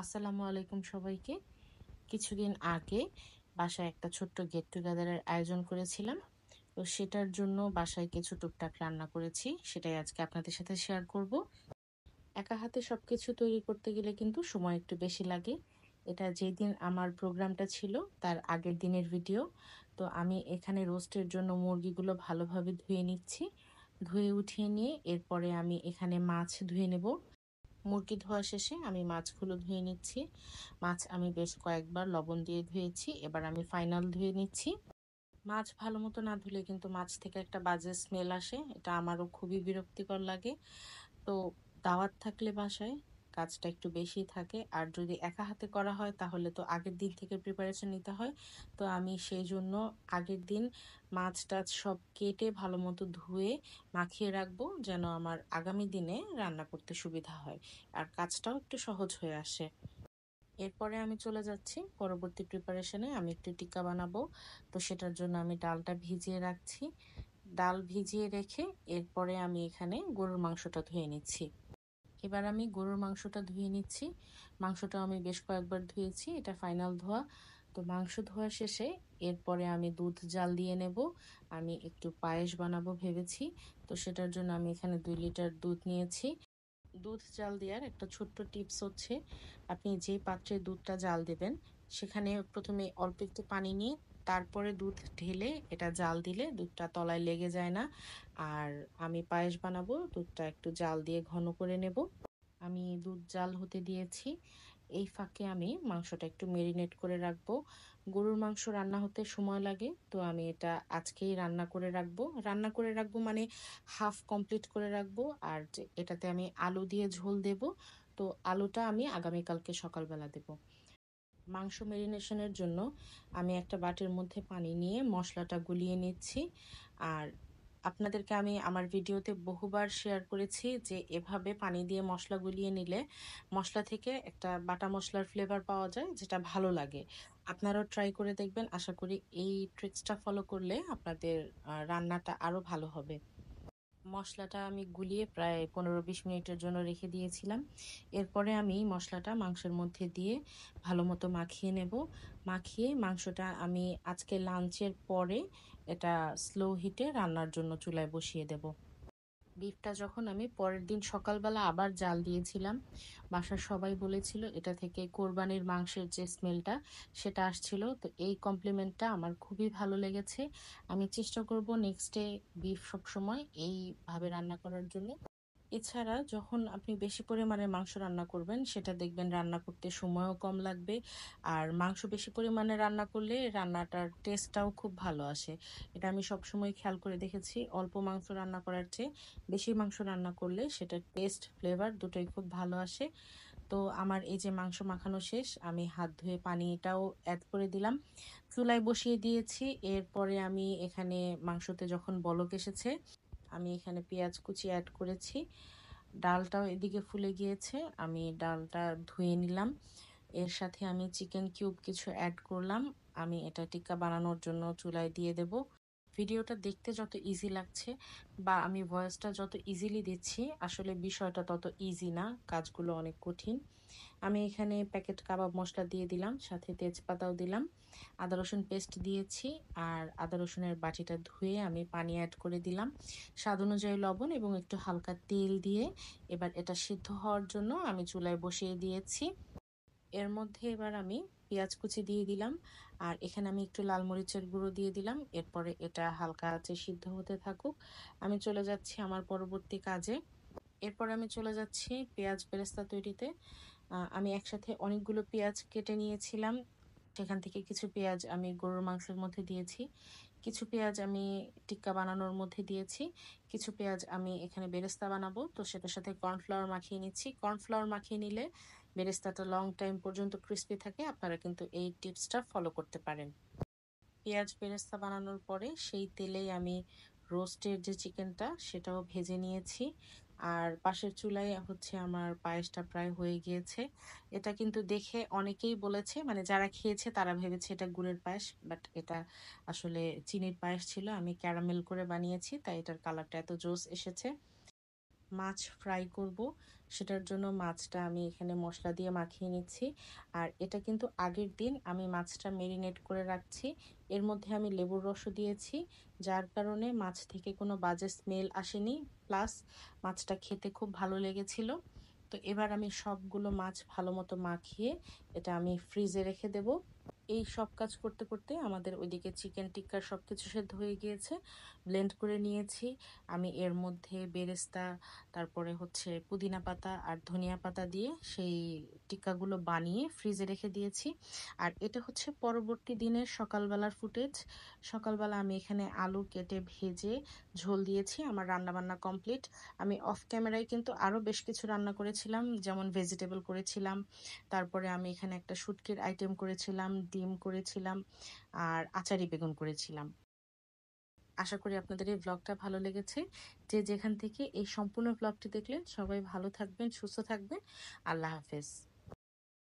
আসসালামু আলাইকুম সবাইকে। কিছুদিন আগে বাসায় একটা ছোট্ট গেট টুগেদারের আয়োজন করেছিলাম। তো সেটার জন্য বাসায় কিছু টুকটাক রান্না করেছি। সেটাই আজকে আপনাদের সাথে শেয়ার করব। একা হাতে সবকিছু তৈরি করতে গেলে কিন্তু সময় একটু বেশি লাগে। এটা যেদিন আমার প্রোগ্রামটা ছিল তার আগের দিনের ভিডিও। তো আমি এখানে রোস্টের জন্য মুরগিগুলো ভালোভাবে ধুয়ে নিচ্ছি। ধুয়ে উঠিয়ে নিয়ে এরপরে আমি এখানে মাছ ধুয়ে নেব। মুরগি ধোয়া শেষে আমি মাছগুলো ধুয়ে নিচ্ছি। মাছ আমি বেশ কয়েকবার লবণ দিয়ে ধুয়েছি, এবার আমি ফাইনাল ধুয়ে নিচ্ছি। মাছ ভালো মতো না ধুলে কিন্তু মাছ থেকে একটা বাজে স্মেল আসে, এটা আমারও খুবই বিরক্তিকর লাগে। তো দাওয়াত থাকলে বাসায় কাজটা একটু বেশি থাকে, আর যদি একা হাতে করা হয় তাহলে তো আগের দিন থেকে প্রিপারেশন নিতে হয়। তো আমি সেই জন্য আগের দিন মাছ টাছ সব কেটে ভালো মতো ধুয়ে মাখিয়ে রাখবো, যেন আমার আগামী দিনে রান্না করতে সুবিধা হয় আর কাজটাও একটু সহজ হয়ে আসে। এরপরে আমি চলে যাচ্ছি পরবর্তী প্রিপারেশনে। আমি একটু টিক্কা বানাবো। তো সেটার জন্য আমি ডালটা ভিজিয়ে রাখছি। ডাল ভিজিয়ে রেখে এরপরে আমি এখানে গরুর মাংসটা ধুয়ে নিচ্ছি। এবার আমি গরুর মাংসটা ধুয়ে নিচ্ছি। মাংসটা আমি বেশ কয়েকবার ধুয়েছি, এটা ফাইনাল ধোয়া। তো মাংস ধোয়া শেষে এরপরে আমি দুধ জাল দিয়ে নেব। আমি একটু পায়েস বানাবো ভেবেছি। তো সেটার জন্য আমি এখানে 2 লিটার দুধ নিয়েছি। দুধ জাল দেওয়ার একটা ছোট্ট টিপস হচ্ছে, আপনি যে পাত্রে দুধটা জাল দেবেন সেখানে প্রথমে অল্প একটু পানি নিয়ে তারপরে দুধ ঢেলে এটা জাল দিলে দুধটা তলায় লেগে যায় না। আর আমি পায়েস বানাবো, দুধটা একটু জাল দিয়ে ঘন করে নেব। আমি দুধ জাল হতে দিয়েছি। এই ফাঁকে আমি মাংসটা একটু মেরিনেট করে রাখবো। গরুর মাংস রান্না হতে সময় লাগে, তো আমি এটা আজকেই রান্না করে রাখবো মানে হাফ কমপ্লিট করে রাখবো। আর এটাতে আমি আলু দিয়ে ঝোল দেব। তো আলুটা আমি আগামীকালকে সকালবেলা দেব। মাংস মেরিনেশনের জন্য আমি একটা বাটির মধ্যে পানি নিয়ে মশলাটা গুলিয়ে নিচ্ছি। আর আপনাদেরকে আমি আমার ভিডিওতে বহুবার শেয়ার করেছি যে এভাবে পানি দিয়ে মশলা গুলিয়ে নিলে মশলা থেকে একটা বাটা মশলার ফ্লেভার পাওয়া যায়, যেটা ভালো লাগে। আপনারাও ট্রাই করে দেখবেন, আশা করি এই ট্রিক্সটা ফলো করলে আপনাদের রান্নাটা আরো ভালো হবে। মশলাটা আমি গুলিয়ে প্রায় 15-20 মিনিটের জন্য রেখে দিয়েছিলাম। এরপরে আমি মশলাটা মাংসের মধ্যে দিয়ে ভালো মতো মাখিয়ে নেব। মাখিয়ে মাংসটা আমি আজকে লাঞ্চের পরে এটা স্লো হিটে রান্নার জন্য চুলায় বসিয়ে দেব। বিফটা যখন আমি পরের দিন সকালবেলা আবার জাল দিয়েছিলাম, বাসার সবাই বলেছিল এটা থেকে কোরবানির মাংসের যে স্মেলটা সেটা আসছিল। তো এই কমপ্লিমেন্টটা আমার খুবই ভালো লেগেছে। আমি চেষ্টা করব নেক্সট ডে বিফ সবসময় এইভাবে রান্না করার জন্য। এছাড়া যখন আপনি বেশি পরিমাণে মাংস রান্না করবেন সেটা দেখবেন রান্না করতে সময়ও কম লাগবে। আর মাংস বেশি পরিমাণে রান্না করলে রান্নাটার টেস্টটাও খুব ভালো আসে। এটা আমি সবসময় খেয়াল করে দেখেছি, অল্প মাংস রান্না করার চেয়ে বেশি মাংস রান্না করলে সেটার টেস্ট ফ্লেভার দুটোই খুব ভালো আসে। তো আমার এই যে মাংস মাখানো শেষ, আমি হাত ধুয়ে পানিটাও অ্যাড করে দিলাম, চুলায় বসিয়ে দিয়েছি। এরপরে আমি এখানে মাংসতে যখন বলক এসেছে আমি এখানে পেঁয়াজ কুচি অ্যাড করেছি। ডালটাও এদিকে ফুলে গিয়েছে, আমি ডালটা ধুয়ে নিলাম। এর সাথে আমি চিকেন কিউব কিছু অ্যাড করলাম। আমি এটা টিক্কা বানানোর জন্য চুলায় দিয়ে দেব। ভিডিওটা দেখতে যত ইজি লাগছে বা আমি ভয়েসটা যত ইজিলি দিচ্ছি, আসলে বিষয়টা তত ইজি না, কাজগুলো অনেক কঠিন। আমি এখানে প্যাকেট কাবাব মশলা দিয়ে দিলাম, সাথে তেজপাতাও দিলাম, আদা রসুন পেস্ট দিয়েছি। আর আদা রসুনের বাটিটা ধুয়ে আমি পানি অ্যাড করে দিলাম, স্বাদ অনুযায়ী লবণ এবং একটু হালকা তেল দিয়ে এবার এটা সিদ্ধ হওয়ার জন্য আমি চুলায় বসিয়ে দিয়েছি। এর মধ্যে এবার আমি পেঁয়াজ কুচি দিয়ে দিলাম, আর এখানে আমি একটু লাল মরিচের গুঁড়ো দিয়ে দিলাম। এরপরে এটা হালকা আঁচে সিদ্ধ হতে থাকুক, আমি চলে যাচ্ছি আমার পরবর্তী কাজে। এরপর আমি চলে যাচ্ছি পেঁয়াজ বেরেস্তা তৈরিতে। আমি একসাথে অনেকগুলো পেঁয়াজ কেটে নিয়েছিলাম, সেখান থেকে কিছু পেঁয়াজ আমি গরুর মাংসের মধ্যে দিয়েছি, কিছু পেঁয়াজ আমি টিক্কা বানানোর মধ্যে দিয়েছি, কিছু পেঁয়াজ আমি এখানে বেরেস্তা বানাবো। তো সেটার সাথে কর্নফ্লাওয়ার মাখিয়ে নিচ্ছি। কর্নফ্লাওয়ার মাখিয়ে নিলে বেরেস্তাটা লং টাইম পর্যন্ত ক্রিস্পি থাকে, আপনারা কিন্তু এই টিপসটা ফলো করতে পারেন। পেঁয়াজ বেরেস্তা বানানোর পরে সেই তেলেই আমি রোস্টের যে চিকেনটা সেটাও ভেজে নিয়েছি। আর পাশের চুলায় হচ্ছে আমার পায়েসটা প্রায় হয়ে গিয়েছে। এটা কিন্তু দেখে অনেকেই বলেছে, মানে যারা খেয়েছে তারা ভেবেছে এটা গুড়ের পায়েস, বাট এটা আসলে চিনির পায়েস ছিল। আমি ক্যারামেল করে বানিয়েছি, তাই এটার কালারটা এত জোস এসেছে। মাছ ফ্রাই করব, সেটার জন্য মাছটা আমি এখানে মশলা দিয়ে মাখিয়ে নিচ্ছি। আর এটা কিন্তু আগের দিন আমি মাছটা মেরিনেট করে রাখছি। এর মধ্যে আমি লেবুর রসও দিয়েছি, যার কারণে মাছ থেকে কোনো বাজে স্মেল আসেনি, প্লাস মাছটা খেতে খুব ভালো লেগেছিল। তো এবার আমি সবগুলো মাছ ভালো মতো মাখিয়ে এটা আমি ফ্রিজে রেখে দেব। এই সব কাজ করতে করতে আমাদের ওইদিকে চিকেন টিক্কার সব কিছু সেদ্ধ হয়ে গিয়েছে। ব্লেন্ড করে নিয়েছি। আমি এর মধ্যে বেরেস্তা, তারপরে হচ্ছে পুদিনা পাতা আর ধনিয়া পাতা দিয়ে সেই টিক্কাগুলো বানিয়ে ফ্রিজে রেখে দিয়েছি। আর এটা হচ্ছে পরবর্তী দিনের সকালবেলার ফুটেজ। সকালবেলা আমি এখানে আলু কেটে ভেজে ঝোল দিয়েছি। আমার রান্নাবান্না কমপ্লিট। আমি অফ ক্যামেরায় কিন্তু আরও বেশ কিছু রান্না করেছিলাম, যেমন ভেজিটেবল করেছিলাম, তারপরে আমি এখানে একটা শুটকির আইটেম করেছিলাম, ডিম করেছিলাম, আর আচারি বেগুন করেছিলাম। আশা করি আপনাদের এই ব্লগটা ভালো লেগেছে। যে যেখান থেকে এই সম্পূর্ণ ব্লগটি দেখলেন সবাই ভালো থাকবেন, সুস্থ থাকবেন। আল্লাহ হাফেজ।